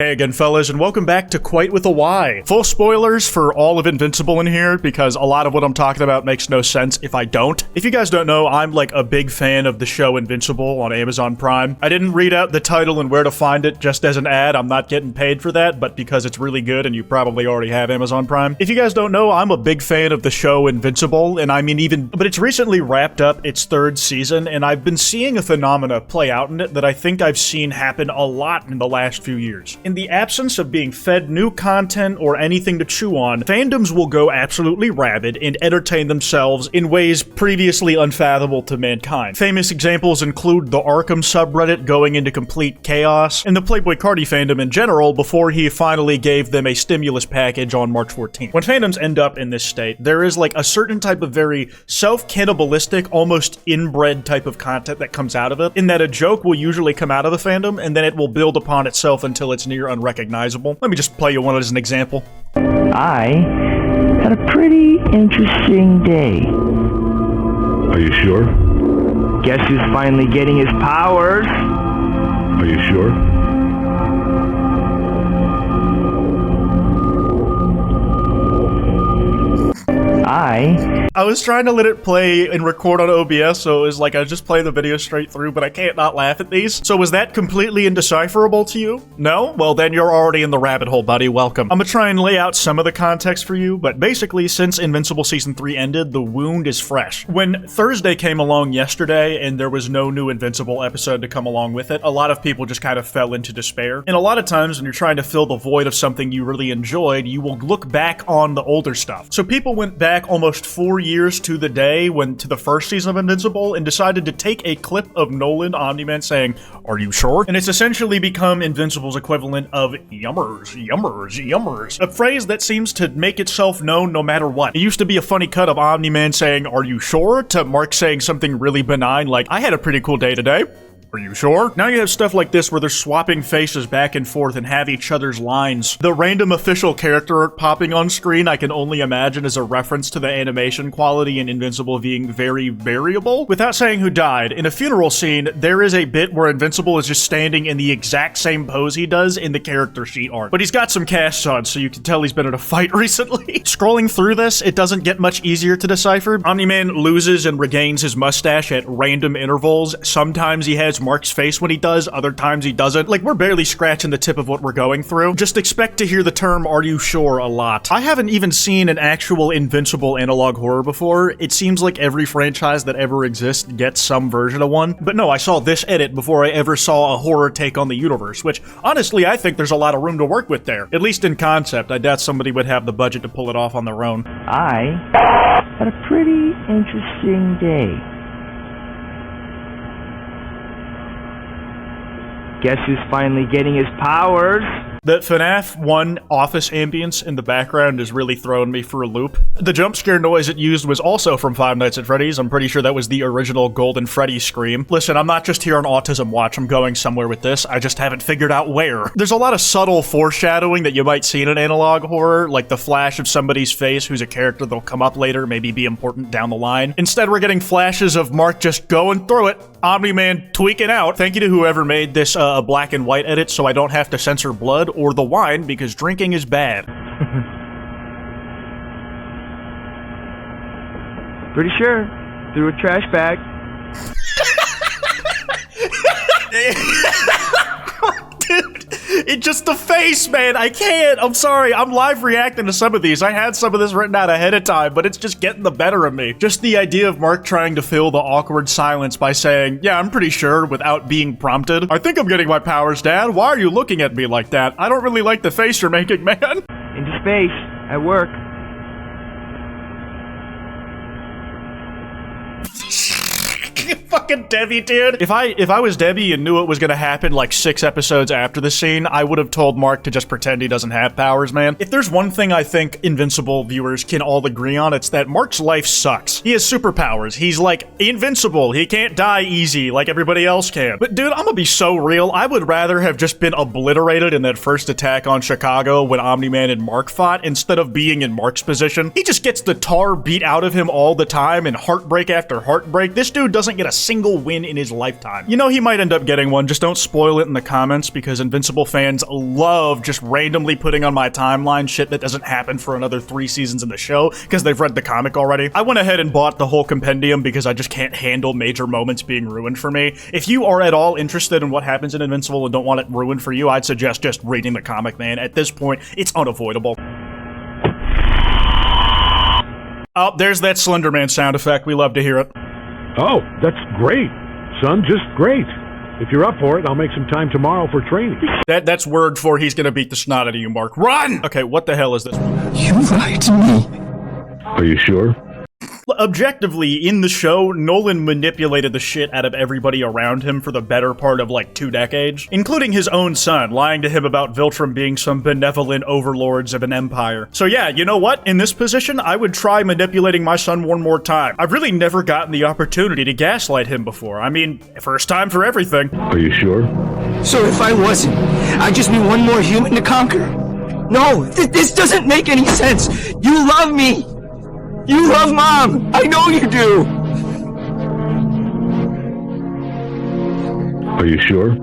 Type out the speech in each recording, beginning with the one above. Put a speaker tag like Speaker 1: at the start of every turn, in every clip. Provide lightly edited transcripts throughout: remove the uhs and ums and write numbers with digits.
Speaker 1: Hey again, fellas, and welcome back to Quite with a Y. Full spoilers for all of Invincible in here, because a lot of what I'm talking about makes no sense if I don't. If you guys don't know, I'm like a big fan of the show Invincible on Amazon Prime. I didn't read out the title and where to find it just as an ad. I'm not getting paid for that, but because it's really good and you probably already have Amazon Prime. If you guys don't know, I'm a big fan of the show Invincible, and I mean but it's recently wrapped up its third season, and I've been seeing a phenomena play out in it that I think I've seen happen a lot in the last few years. In the absence of being fed new content or anything to chew on, fandoms will go absolutely rabid and entertain themselves in ways previously unfathomable to mankind. Famous examples include the Arkham subreddit going into complete chaos, and the Playboy Cardi fandom in general before he finally gave them a stimulus package on March 14th. When fandoms end up in this state, there is like a certain type of very self-cannibalistic, almost inbred type of content that comes out of it, in that a joke will usually come out of the fandom and then it will build upon itself until it's near unrecognizable. Let me just play you one as an example.
Speaker 2: I had a pretty interesting day.
Speaker 3: Are you sure?
Speaker 2: Guess who's finally getting his powers?
Speaker 3: Are you sure?
Speaker 1: I was trying to let it play and record on OBS, so it was like I just play the video straight through, but I can't not laugh at these. So was that completely indecipherable to you? No? Well, then you're already in the rabbit hole, buddy. Welcome. I'm gonna try and lay out some of the context for you, but basically, since Invincible Season 3 ended, the wound is fresh. When Thursday came along yesterday and there was no new Invincible episode to come along with it, a lot of people just kind of fell into despair. And a lot of times when you're trying to fill the void of something you really enjoyed, you will look back on the older stuff. So people went back almost 4 years to the day to the first season of Invincible and decided to take a clip of Nolan Omni-Man saying, "Are you sure?" And it's essentially become Invincible's equivalent of yummers, yummers, yummers. A phrase that seems to make itself known no matter what. It used to be a funny cut of Omni-Man saying, "Are you sure?" to Mark saying something really benign like, "I had a pretty cool day today. Are you sure?" Now you have stuff like this where they're swapping faces back and forth and have each other's lines. The random official character art popping on screen I can only imagine is a reference to the animation quality in Invincible being very variable. Without saying who died, in a funeral scene, there is a bit where Invincible is just standing in the exact same pose he does in the character sheet art. But he's got some casts on, so you can tell he's been in a fight recently. Scrolling through this, it doesn't get much easier to decipher. Omni-Man loses and regains his mustache at random intervals. Sometimes he has Mark's face when he does, other times he doesn't. Like, we're barely scratching the tip of what we're going through. Just expect to hear the term "are you sure" a lot. I haven't even seen an actual Invincible analog horror before. It seems like every franchise that ever exists gets some version of one. But no, I saw this edit before I ever saw a horror take on the universe, which, honestly, I think there's a lot of room to work with there. At least in concept. I doubt somebody would have the budget to pull it off on their own.
Speaker 2: I had a pretty interesting day. Guess who's finally getting his powers?
Speaker 1: The FNAF 1 office ambience in the background is really throwing me for a loop. The jump scare noise it used was also from Five Nights at Freddy's. I'm pretty sure that was the original Golden Freddy scream. Listen, I'm not just here on Autism Watch. I'm going somewhere with this. I just haven't figured out where. There's a lot of subtle foreshadowing that you might see in an analog horror, like the flash of somebody's face who's a character that'll come up later, maybe be important down the line. Instead, we're getting flashes of Mark just going through it. Omni-Man tweaking out. Thank you to whoever made this a black and white edit so I don't have to censor blood or the wine because drinking is bad.
Speaker 2: Pretty sure. Through a trash bag.
Speaker 1: Dude, it's just the face, man. I can't. I'm sorry. I'm live reacting to some of these. I had some of this written out ahead of time, but it's just getting the better of me. Just the idea of Mark trying to fill the awkward silence by saying, "Yeah, I'm pretty sure," without being prompted. "I think I'm getting my powers, Dad. Why are you looking at me like that? I don't really like the face you're making, man."
Speaker 2: Into space. At work.
Speaker 1: Fucking Debbie, dude. If I was Debbie and knew it was gonna happen like 6 episodes after the scene, I would have told Mark to just pretend he doesn't have powers, man. If there's one thing I think Invincible viewers can all agree on, it's that Mark's life sucks. He has superpowers. He's like invincible. He can't die easy like everybody else can. But dude, I'm gonna be so real. I would rather have just been obliterated in that first attack on Chicago when Omni-Man and Mark fought instead of being in Mark's position. He just gets the tar beat out of him all the time and heartbreak after heartbreak. This dude doesn't get a single single win in his lifetime. You know he might end up getting one, just don't spoil it in the comments, because Invincible fans love just randomly putting on my timeline shit that doesn't happen for another 3 seasons in the show, because they've read the comic already. I went ahead and bought the whole compendium because I just can't handle major moments being ruined for me. If you are at all interested in what happens in Invincible and don't want it ruined for you, I'd suggest just reading the comic, man. At this point, it's unavoidable. Oh, there's that Slender Man sound effect. We love to hear it.
Speaker 3: Oh, that's great, son, just great. If you're up for it, I'll make some time tomorrow for training.
Speaker 1: That's word for he's gonna beat the snot out of you, Mark. Run! Okay, what the hell is this?
Speaker 4: You lied to me.
Speaker 3: Are you sure?
Speaker 1: Objectively, in the show, Nolan manipulated the shit out of everybody around him for the better part of like 2 decades, including his own son, lying to him about Viltrum being some benevolent overlords of an empire. So yeah, you know what? In this position, I would try manipulating my son one more time. I've really never gotten the opportunity to gaslight him before. I mean, first time for everything.
Speaker 3: Are you sure?
Speaker 4: So if I wasn't, I'd just be one more human to conquer. No, this doesn't make any sense. You love me. You love Mom! I know you do!
Speaker 3: Are you sure?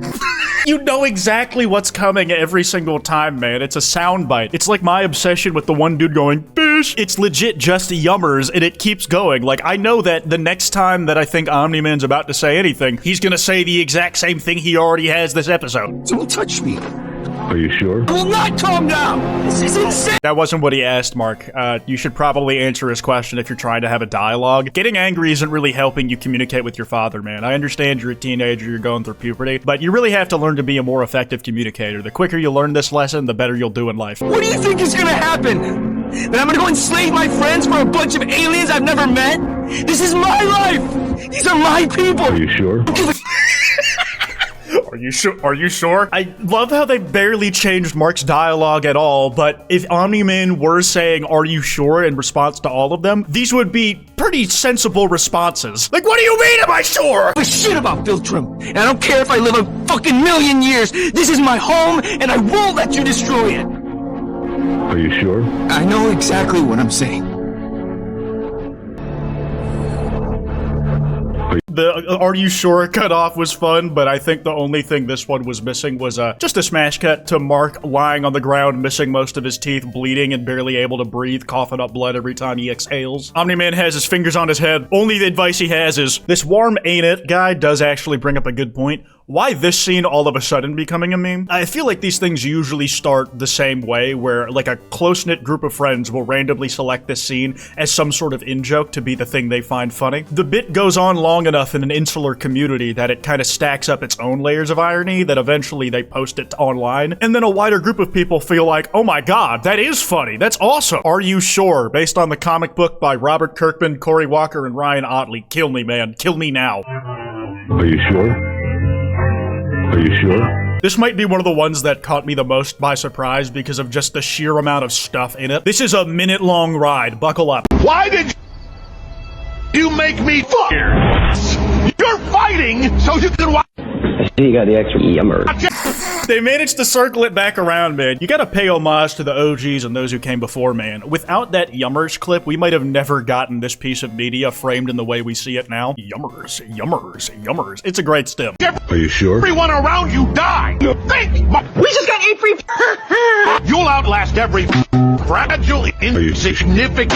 Speaker 1: You know exactly what's coming every single time, man. It's a soundbite. It's like my obsession with the one dude going, bish! It's legit just yummers, and it keeps going. Like, I know that the next time that I think Omni-Man's about to say anything, he's gonna say the exact same thing he already has this episode.
Speaker 4: Don't touch me.
Speaker 3: Are you sure?
Speaker 4: I will not calm down! This is insane!
Speaker 1: That wasn't what he asked, Mark. You should probably answer his question if you're trying to have a dialogue. Getting angry isn't really helping you communicate with your father, man. I understand you're a teenager, you're going through puberty, but you really have to learn to be a more effective communicator. The quicker you learn this lesson, the better you'll do in life.
Speaker 4: What do you think is gonna happen? That I'm gonna go enslave my friends for a bunch of aliens I've never met? This is my life! These are my people!
Speaker 3: Are you sure?
Speaker 1: Are you sure? Are you sure? I love how they barely changed Mark's dialogue at all, but if Omni-Man were saying, "Are you sure?" in response to all of them, these would be pretty sensible responses. Like, what do you mean, am I sure?
Speaker 4: I shit about Viltrum, and I don't care if I live a fucking million years. This is my home, and I won't let you destroy it.
Speaker 3: Are you sure?
Speaker 4: I know exactly what I'm saying.
Speaker 1: The "Are you sure?" cutoff was fun, but I think the only thing this one was missing was just a smash cut to Mark lying on the ground, missing most of his teeth, bleeding and barely able to breathe, coughing up blood every time he exhales. Omni-Man has his fingers on his head. Only the advice he has is, this warm ain't it guy does actually bring up a good point. Why this scene all of a sudden becoming a meme? I feel like these things usually start the same way, where like a close-knit group of friends will randomly select this scene as some sort of in-joke to be the thing they find funny. The bit goes on long enough in an insular community that it kind of stacks up its own layers of irony that eventually they post it online, and then a wider group of people feel like, oh my god, that is funny, that's awesome. Are you sure? Based on the comic book by Robert Kirkman, Cory Walker, and Ryan Ottley. Kill me, man. Kill me now.
Speaker 3: Are you sure? Are you sure?
Speaker 1: This might be one of the ones that caught me the most by surprise because of just the sheer amount of stuff in it. This is a minute-long ride. Buckle up.
Speaker 5: Why did you make me fuck here? You're fighting so you can watch.
Speaker 6: You got the extra yummer.
Speaker 1: They managed to circle it back around, man. You gotta pay homage to the OGs and those who came before, man. Without that Yummers clip, we might have never gotten this piece of media framed in the way we see it now. Yummers, Yummers, Yummers. It's a great stem.
Speaker 3: Are you sure?
Speaker 5: Everyone around you die. You think we just got 8 free. You'll outlast every fragile, insignificant.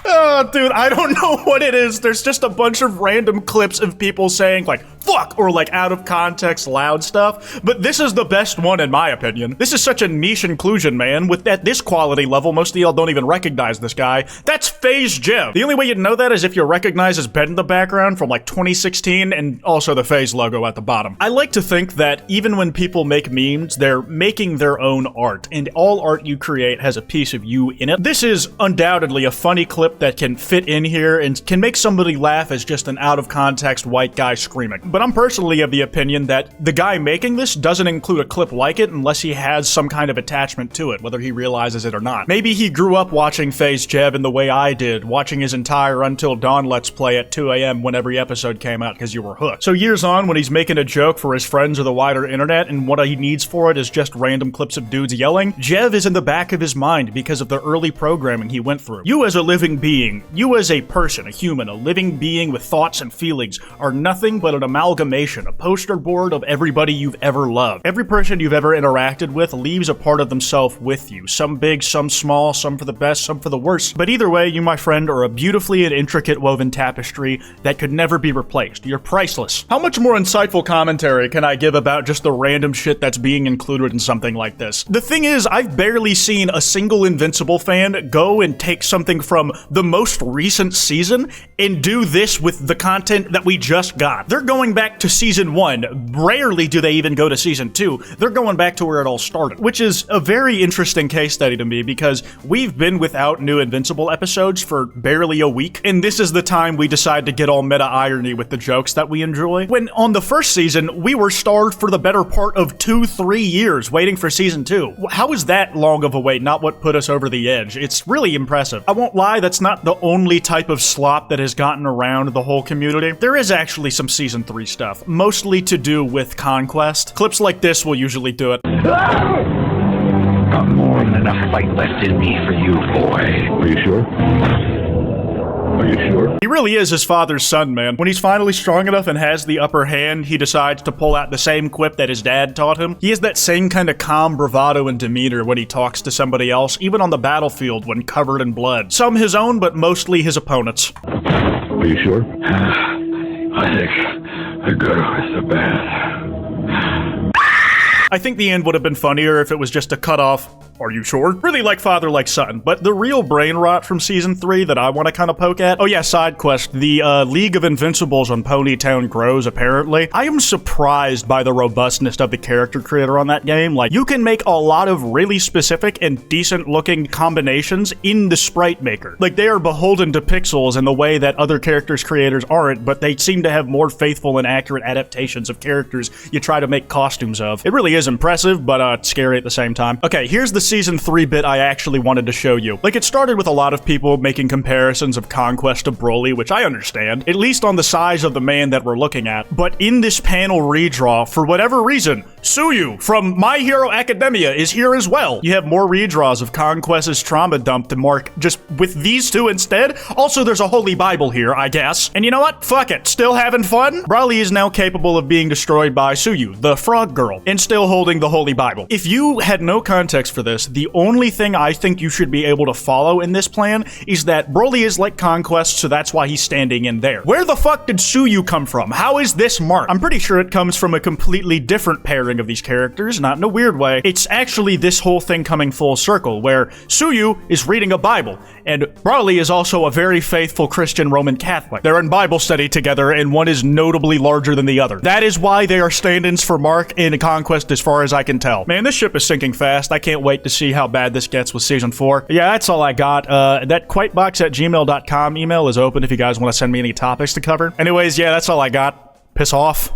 Speaker 1: Oh, dude, I don't know what it is. There's just a bunch of random clips of people saying, like, fuck, or like out of context loud stuff. But this is the best one, in my opinion. This is such a niche inclusion, man. With at this quality level, most of y'all don't even recognize this guy. That's FaZe Jim. The only way you'd know that is if you recognize his bed in the background from like 2016 and also the FaZe logo at the bottom. I like to think that even when people make memes, they're making their own art, and all art you create has a piece of you in it. This is undoubtedly a funny clip that can fit in here and can make somebody laugh as just an out of context white guy screaming. but I'm personally of the opinion that the guy making this doesn't include a clip like it unless he has some kind of attachment to it, whether he realizes it or not. Maybe he grew up watching FaZe Jev in the way I did, watching his entire Until Dawn Let's Play at 2 a.m. when every episode came out because you were hooked. So years on, when he's making a joke for his friends or the wider internet and what he needs for it is just random clips of dudes yelling, Jev is in the back of his mind because of the early programming he went through. You as a living being, you as a person, a human, a living being with thoughts and feelings, are nothing but an amalgamation, a poster board of everybody you've ever loved. Every person you've ever interacted with leaves a part of themselves with you. Some big, some small, some for the best, some for the worst. But either way, you, my friend, are a beautifully and intricate woven tapestry that could never be replaced. You're priceless. How much more insightful commentary can I give about just the random shit that's being included in something like this? The thing is, I've barely seen a single Invincible fan go and take something from the most recent season and do this with the content that we just got. They're going back to season 1. Rarely do they even go to season 2. They're going back to where it all started, which is a very interesting case study to me because we've been without new Invincible episodes for barely a week, and this is the time we decide to get all meta irony with the jokes that we enjoy. When on the first season, we were starved for the better part of 2-3 years waiting for season 2. How is that long of a wait not what put us over the edge? It's really impressive. I won't lie, that's not the only type of slop that has gotten around the whole community. There is actually some season 3 stuff, mostly to do with conquest. Clips like this will usually do it.
Speaker 5: Got more than enough fight left in me for you, boy.
Speaker 3: Are you sure? Are you sure?
Speaker 1: He really is his father's son, man. When he's finally strong enough and has the upper hand, he decides to pull out the same quip that his dad taught him. He has that same kind of calm bravado and demeanor when he talks to somebody else, even on the battlefield when covered in blood. Some his own, but mostly his opponents.
Speaker 3: Are you sure?
Speaker 5: I think the good is the bad.
Speaker 1: I think the end would have been funnier if it was just a cutoff. Are you sure? Really like father, like son. But the real brain rot from season 3 that I want to kind of poke at. Oh yeah, side quest. The League of Invincibles on Ponytown grows, apparently. I am surprised by the robustness of the character creator on that game. Like, you can make a lot of really specific and decent looking combinations in the sprite maker. Like, they are beholden to pixels in the way that other characters creators aren't, but they seem to have more faithful and accurate adaptations of characters you try to make costumes of. It really is impressive, but scary at the same time. Okay, here's the season 3 bit I actually wanted to show you. Like, it started with a lot of people making comparisons of Conquest to Broly, which I understand, at least on the size of the man that we're looking at. But in this panel redraw, for whatever reason, Suyu from My Hero Academia is here as well. You have more redraws of Conquest's trauma dump to mark just with these two instead. Also, there's a Holy Bible here, I guess. And you know what? Fuck it. Still having fun? Broly is now capable of being destroyed by Suyu, the frog girl, and still holding the Holy Bible. If you had no context for this, the only thing I think you should be able to follow in this plan is that Broly is like Conquest, so that's why he's standing in there. Where the fuck did Suyu come from? How is this marked? I'm pretty sure it comes from a completely different pairing of these characters, not in a weird way. It's actually this whole thing coming full circle, where Suyu is reading a Bible, and Broly is also a very faithful Christian Roman Catholic. They're in Bible study together, and one is notably larger than the other. That is why they are stand-ins for Mark in Conquest as far as I can tell. Man, this ship is sinking fast. I can't wait to see how bad this gets with Season 4. Yeah, that's all I got. That kwytebox@gmail.com email is open if you guys want to send me any topics to cover. Anyways, yeah, that's all I got. Piss off.